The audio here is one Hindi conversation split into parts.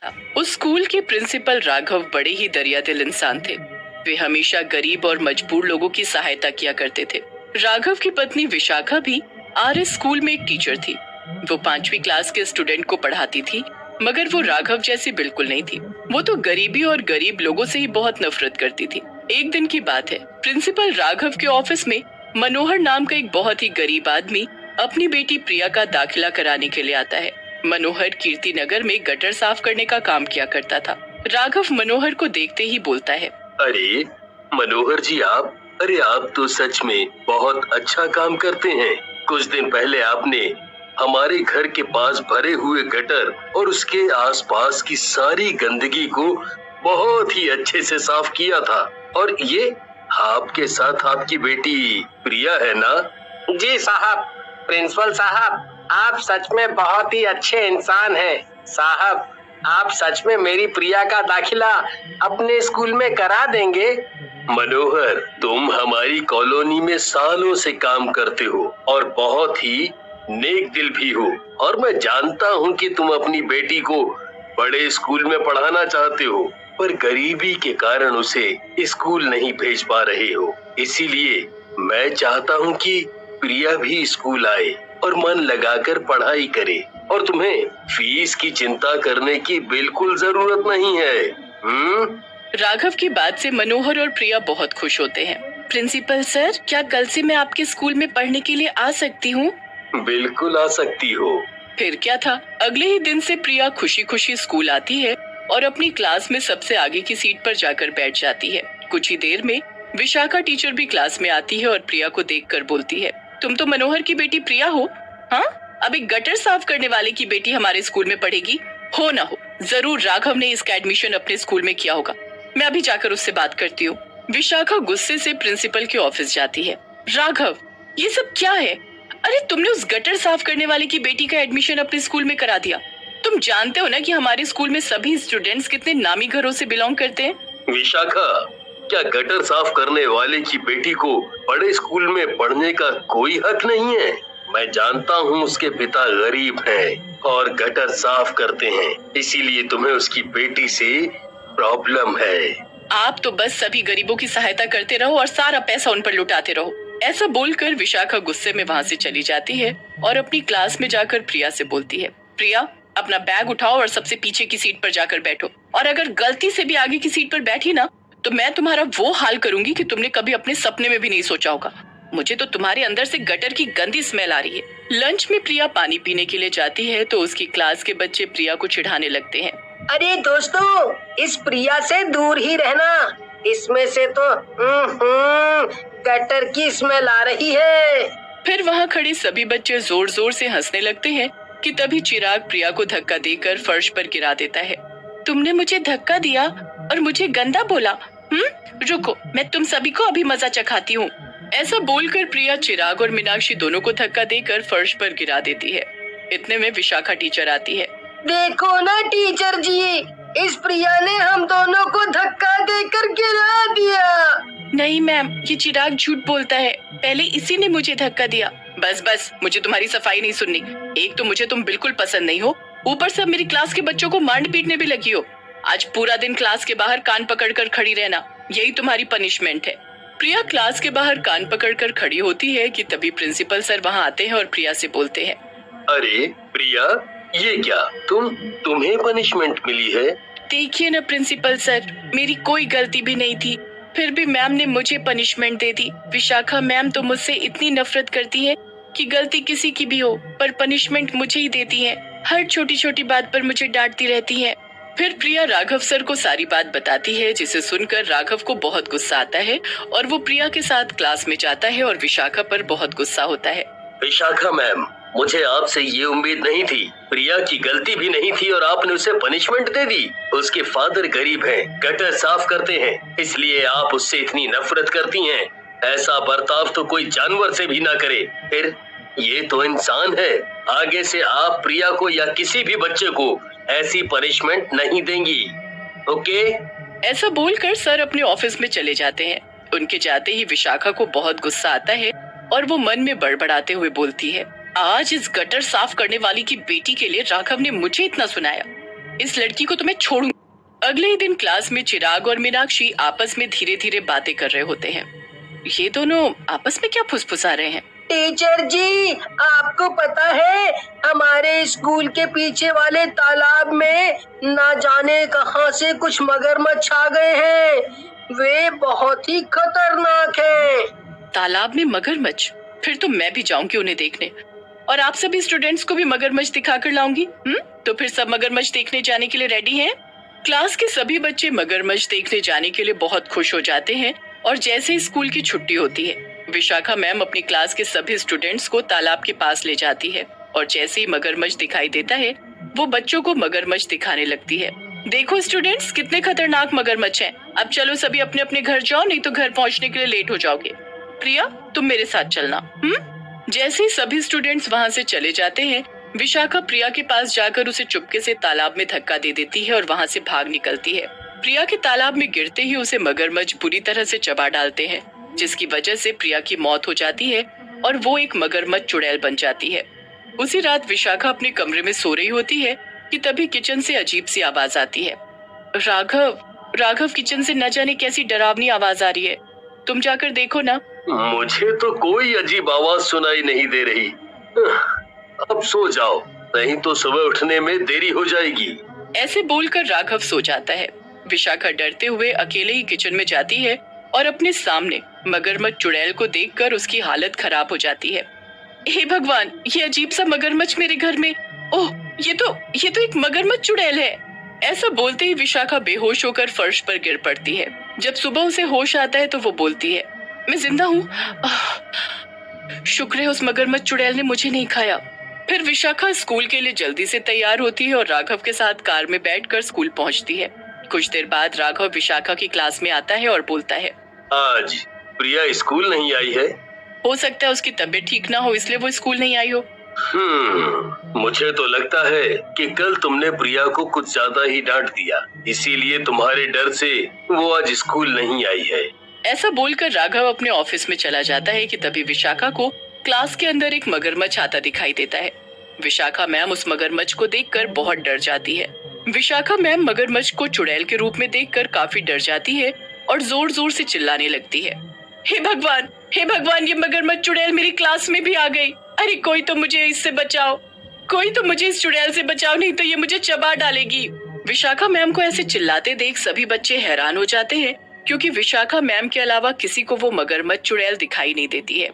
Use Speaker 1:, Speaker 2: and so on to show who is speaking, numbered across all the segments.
Speaker 1: था। उस स्कूल के प्रिंसिपल राघव बड़े ही दरियादिल इंसान थे। वे हमेशा गरीब और मजबूर लोगों की सहायता किया करते थे। राघव की पत्नी विशाखा भी आरएस स्कूल में एक टीचर थी। वो 5वीं क्लास के स्टूडेंट को पढ़ाती थी, मगर वो राघव जैसी बिल्कुल नहीं थी। वो तो गरीबी और गरीब लोगों से ही बहुत नफरत करती थी। एक दिन की बात है, प्रिंसिपल राघव के ऑफिस में मनोहर नाम का एक बहुत ही गरीब आदमी अपनी बेटी प्रिया का दाखिला कराने के लिए आता है। मनोहर कीर्ति नगर में गटर साफ करने का काम किया करता था। राघव मनोहर को देखते ही बोलता है,
Speaker 2: अरे मनोहर जी आप तो सच में बहुत अच्छा काम करते हैं। कुछ दिन पहले आपने हमारे घर के पास भरे हुए गटर और उसके आसपास की सारी गंदगी को बहुत ही अच्छे से साफ किया था। और ये आपके साथ आपकी बेटी प्रिया है ना?
Speaker 3: जी साहब। प्रिंसिपल साहब, आप सच में बहुत ही अच्छे इंसान हैं। साहब, आप सच में मेरी प्रिया का दाखिला अपने स्कूल में करा देंगे?
Speaker 2: मनोहर, तुम हमारी कॉलोनी में सालों से काम करते हो और बहुत ही नेक दिल भी हो, और मैं जानता हूँ कि तुम अपनी बेटी को बड़े स्कूल में पढ़ाना चाहते हो, पर गरीबी के कारण उसे स्कूल नहीं भेज पा रहे हो। इसीलिए मैं चाहता हूँ कि प्रिया भी स्कूल आए और मन लगाकर पढ़ाई करे, और तुम्हें फीस की चिंता करने की बिल्कुल जरूरत नहीं है।
Speaker 1: राघव की बात से मनोहर और प्रिया बहुत खुश होते हैं। प्रिंसिपल सर, क्या कल से मैं आपके स्कूल में पढ़ने के लिए आ सकती हूँ?
Speaker 2: बिल्कुल आ सकती हो।
Speaker 1: फिर क्या था, अगले ही दिन से प्रिया खुशी खुशी स्कूल आती है और अपनी क्लास में सबसे आगे की सीट पर जाकर बैठ जाती है। कुछ ही देर में विशाखा टीचर भी क्लास में आती है और प्रिया को देखकर बोलती है, तुम तो मनोहर की बेटी प्रिया हो? हाँ, अब एक गटर साफ करने वाले की बेटी हमारे स्कूल में पढ़ेगी? हो ना हो, जरूर राघव ने इसका एडमिशन अपने स्कूल में किया होगा। मैं अभी जाकर उससे बात करती हूँ। विशाखा गुस्से से प्रिंसिपल के ऑफिस जाती है। राघव, ये सब क्या है? अरे तुमने उस गटर साफ करने वाले की बेटी का एडमिशन अपने स्कूल में करा दिया। तुम जानते हो ना कि हमारे स्कूल में सभी स्टूडेंट्स कितने नामी घरों से बिलोंग करते हैं।
Speaker 2: विशाखा, क्या गटर साफ करने वाले की बेटी को बड़े स्कूल में पढ़ने का कोई हक नहीं है? मैं जानता हूँ उसके पिता गरीब हैं और गटर साफ करते हैं, इसीलिए तुम्हें उसकी बेटी से प्रॉब्लम है।
Speaker 1: आप तो बस सभी गरीबों की सहायता करते रहो और सारा पैसा उन पर लुटाते रहो। ऐसा बोलकर विशाखा गुस्से में वहाँ से चली जाती है और अपनी क्लास में जाकर प्रिया से बोलती है, प्रिया, अपना बैग उठाओ और सबसे पीछे की सीट पर जाकर बैठो, और अगर गलती से भी आगे की सीट पर बैठी ना, तो मैं तुम्हारा वो हाल करूंगी कि तुमने कभी अपने सपने में भी नहीं सोचा होगा। मुझे तो तुम्हारे अंदर से गटर की गंदी स्मेल आ रही है। लंच में प्रिया पानी पीने के लिए जाती है तो उसकी क्लास के बच्चे प्रिया को चिढ़ाने लगते हैं।
Speaker 3: अरे दोस्तों, इस प्रिया से दूर ही रहना, इसमें से तो गटर की स्मेल आ रही है।
Speaker 1: फिर वहाँ खड़े सभी बच्चे जोर जोर से हंसने लगते हैं कि तभी चिराग प्रिया को धक्का देकर फर्श पर गिरा देता है। तुमने मुझे धक्का दिया और मुझे गंदा बोला? रुको, मैं तुम सभी को अभी मजा चखाती हूँ। ऐसा बोलकर प्रिया चिराग और मीनाक्षी दोनों को धक्का देकर फर्श पर गिरा देती है। इतने में विशाखा टीचर आती है।
Speaker 3: देखो ना टीचर जी, इस प्रिया ने हम दोनों को धक्का देकर गिरा दिया।
Speaker 1: नहीं मैम, ये चिराग झूठ बोलता है, पहले इसी ने मुझे धक्का दिया। बस बस, मुझे तुम्हारी सफाई नहीं सुननी। एक तो मुझे तुम बिल्कुल पसंद नहीं हो, ऊपर से मेरी क्लास के बच्चों को मारने पीटने भी लगी हो। आज पूरा दिन क्लास के बाहर कान पकड़कर खड़ी रहना, यही तुम्हारी पनिशमेंट है। प्रिया क्लास के बाहर कान पकड़कर खड़ी होती है कि तभी प्रिंसिपल सर वहाँ आते हैं और प्रिया से बोलते हैं,
Speaker 2: अरे प्रिया, ये क्या तुम्हें पनिशमेंट मिली है?
Speaker 1: देखिए ना प्रिंसिपल सर, मेरी कोई गलती भी नहीं थी, फिर भी मैम ने मुझे पनिशमेंट दे दी। विशाखा मैम तो मुझसे इतनी नफरत करती है कि गलती किसी की भी हो पर पनिशमेंट मुझे ही देती है। हर छोटी छोटी बात पर मुझे डांटती रहती है। फिर प्रिया राघव सर को सारी बात बताती है, जिसे सुनकर राघव को बहुत गुस्सा आता है और वो प्रिया के साथ क्लास में जाता है और विशाखा पर बहुत गुस्सा होता है।
Speaker 2: विशाखा मैम, मुझे आपसे ये उम्मीद नहीं थी। प्रिया की गलती भी नहीं थी और आपने उसे पनिशमेंट दे दी। उसके फादर गरीब हैं, गटर साफ करते हैं, इसलिए आप उससे इतनी नफरत करती हैं। ऐसा बर्ताव तो कोई जानवर से भी ना करे। फिर ये तो इंसान है। आगे से आप प्रिया को या किसी भी बच्चे को ऐसी पनिशमेंट नहीं देंगी, ओके?
Speaker 1: ऐसा बोलकर सर अपने ऑफिस में चले जाते हैं। उनके जाते ही विशाखा को बहुत गुस्सा आता है और वो मन में बड़बड़ाते हुए बोलती है, आज इस गटर साफ करने वाली की बेटी के लिए राघव ने मुझे इतना सुनाया। इस लड़की को तो मैं छोड़ूंगी। अगले ही दिन क्लास में चिराग और मीनाक्षी आपस में धीरे धीरे बातें कर रहे होते हैं। ये दोनों आपस में क्या फुसफुसा रहे हैं?
Speaker 3: टीचर जी, आपको पता है हमारे स्कूल के पीछे वाले तालाब में ना जाने कहां से कुछ मगरमच्छ आ गए हैं। वे बहुत ही खतरनाक हैं।
Speaker 1: तालाब में मगरमच्छ? फिर तो मैं भी जाऊंगी उन्हें देखने और आप सभी स्टूडेंट्स को भी मगरमच्छ दिखाकर लाऊंगी। तो फिर सब मगरमच्छ देखने जाने के लिए रेडी हैं? क्लास के सभी बच्चे मगरमच्छ देखने जाने के लिए बहुत खुश हो जाते हैं और जैसे ही स्कूल की छुट्टी होती है, विशाखा मैम अपनी क्लास के सभी स्टूडेंट्स को तालाब के पास ले जाती है और जैसे ही मगरमच्छ दिखाई देता है, वो बच्चों को मगरमच्छ दिखाने लगती है। देखो स्टूडेंट्स, कितने खतरनाक मगरमच्छ हैं। अब चलो सभी अपने अपने घर जाओ, नहीं तो घर पहुंचने के लिए लेट हो जाओगे। प्रिया, तुम मेरे साथ चलना। जैसे ही सभी स्टूडेंट्स वहां से चले जाते हैं, विशाखा प्रिया के पास जाकर उसे चुपके से तालाब में धक्का दे देती है और वहां से भाग निकलती है। प्रिया के तालाब में गिरते ही उसे मगरमच्छ बुरी तरह से चबा डालते हैं, जिसकी वजह से प्रिया की मौत हो जाती है और वो एक मगरमच्छ चुड़ैल बन जाती है। उसी रात विशाखा अपने कमरे में सो रही होती है कि तभी किचन से अजीब सी आवाज आती है। राघव, किचन से न जाने कैसी डरावनी आवाज आ रही है। तुम जाकर देखो ना।
Speaker 2: मुझे तो कोई अजीब आवाज सुनाई नहीं दे रही। अब सो जाओ, नहीं तो सुबह उठने में देरी हो जाएगी।
Speaker 1: ऐसे बोलकर राघव सो जाता है। विशाखा डरते हुए अकेले ही किचन में जाती है और अपने सामने मगरमच्छ चुड़ैल को देखकर उसकी हालत खराब हो जाती है। हे भगवान, ये अजीब सा मगरमच्छ मेरे घर में। ओह, ये तो एक मगरमच्छ चुड़ैल है। ऐसा बोलते ही विशाखा बेहोश होकर फर्श पर गिर पड़ती है। जब सुबह उसे होश आता है तो वो बोलती है, मैं जिंदा हूँ। शुक्र है उस मगरमच्छ चुड़ैल ने मुझे नहीं खाया। फिर विशाखा स्कूल के लिए जल्दी से तैयार होती है और राघव के साथ कार में बैठकर स्कूल पहुंचती है। कुछ देर बाद राघव विशाखा की क्लास में आता है और बोलता है,
Speaker 2: आज प्रिया स्कूल नहीं आई है।
Speaker 1: हो सकता है उसकी तबीयत ठीक ना हो, इसलिए वो स्कूल नहीं आई हो।
Speaker 2: मुझे तो लगता है कि कल तुमने प्रिया को कुछ ज्यादा ही डांट दिया, इसीलिए तुम्हारे डर से वो आज स्कूल नहीं आई है।
Speaker 1: ऐसा बोलकर राघव अपने ऑफिस में चला जाता है कि तभी विशाखा को क्लास के अंदर एक मगरमच्छ आता दिखाई देता है। विशाखा मैम उस मगरमच्छ को देखकर बहुत डर जाती है। विशाखा मैम मगरमच्छ को चुड़ैल के रूप में देखकर काफी डर जाती है और जोर जोर से चिल्लाने लगती है, हे भगवान, ये मगरमच्छ चुड़ैल मेरी क्लास में भी आ गई। अरे कोई तो मुझे इससे बचाओ, इस चुड़ैल से बचाओ, नहीं तो ये मुझे चबा डालेगी। विशाखा मैम को ऐसे चिल्लाते देख सभी बच्चे हैरान हो जाते हैं, क्योंकि विशाखा मैम के अलावा किसी को वो मगरमच्छ चुड़ैल दिखाई नहीं देती है।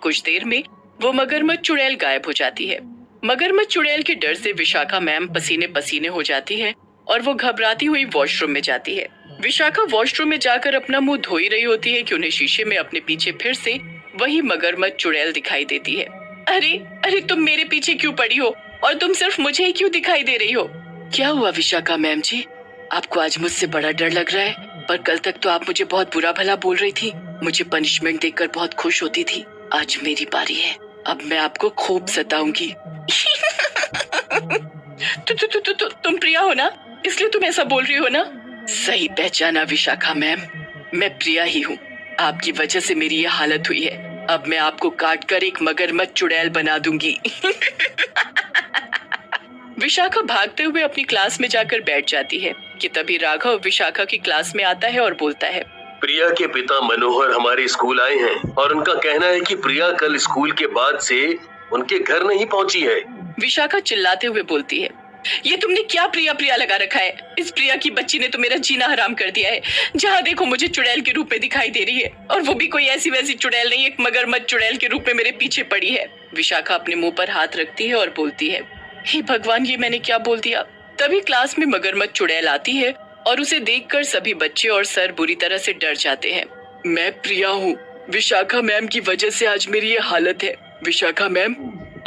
Speaker 1: कुछ देर में वो मगरमच्छ चुड़ैल गायब हो जाती है। मगरमच्छ चुड़ैल के डर से विशाखा मैम पसीने पसीने हो जाती है और वो घबराती हुई वॉशरूम में जाती है। विशाखा वॉशरूम में जाकर अपना मुंह धो ही रही होती है कि उन्हें शीशे में अपने पीछे फिर से वही मगरमच्छ चुड़ैल दिखाई देती है। अरे तुम मेरे पीछे क्यों पड़ी हो और तुम सिर्फ मुझे ही क्यों दिखाई दे रही हो? क्या हुआ विशाखा मैम जी, आपको आज मुझसे बड़ा डर लग रहा है? पर कल तक तो आप मुझे बहुत बुरा भला बोल रही थी, मुझे पनिशमेंट देकर बहुत खुश होती थी। आज मेरी बारी है, अब मैं आपको खूब सताऊंगी। तुम प्रिया हो ना, इसलिए तुम ऐसा बोल रही हो ना? सही पहचाना विशाखा मैम, मैं प्रिया ही हूँ। आपकी वजह से मेरी ये हालत हुई है। अब मैं आपको काट कर एक मगरमच्छ चुड़ैल बना दूंगी। विशाखा भागते हुए अपनी क्लास में जाकर बैठ जाती है कि तभी राघव विशाखा की क्लास में आता है और बोलता है,
Speaker 2: प्रिया के पिता मनोहर हमारे स्कूल आए हैं और उनका कहना है कि प्रिया कल स्कूल के बाद से उनके घर नहीं पहुंची है।
Speaker 1: विशाखा चिल्लाते हुए बोलती है, ये तुमने क्या प्रिया लगा रखा है? इस प्रिया की बच्ची ने तो मेरा जीना हराम कर दिया है। जहाँ देखो मुझे चुड़ैल के रूप में दिखाई दे रही है, और वो भी कोई ऐसी वैसी चुड़ैल नहीं, एक मगरमच्छ चुड़ैल के रूप में मेरे पीछे पड़ी है। विशाखा अपने मुंह पर हाथ रखती है और बोलती है, हे भगवान, ये मैंने क्या बोल दिया? तभी क्लास में मगरमच्छ चुड़ैल आती है और उसे देखकर सभी बच्चे और सर बुरी तरह से डर जाते हैं। मैं प्रिया हूँ, विशाखा मैम की वजह से आज मेरी ये हालत है। विशाखा मैम,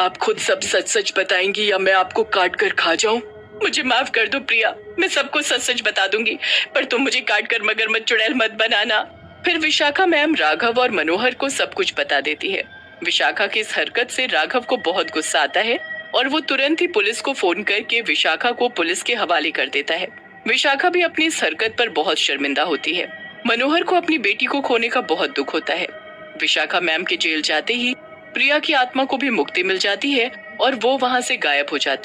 Speaker 1: आप खुद सब सच सच बताएंगी या मैं आपको काट कर खा जाऊं? मुझे माफ कर दो प्रिया, मैं सबको सच सच बता दूंगी, पर तुम मुझे काट कर मगरमच्छ चुड़ैल मत बनाना। फिर विशाखा मैम राघव और मनोहर को सब कुछ बता देती है। विशाखा की इस हरकत से राघव को बहुत गुस्सा आता है और वो तुरंत ही पुलिस को फोन करके विशाखा को पुलिस के हवाले कर देता है। विशाखा भी अपनी इस हरकत पर बहुत शर्मिंदा होती है। मनोहर को अपनी बेटी को खोने का बहुत दुख होता है। विशाखा मैम के जेल जाते ही प्रिया की आत्मा को भी मुक्ति मिल जाती है और वो वहाँ से गायब हो जाती है।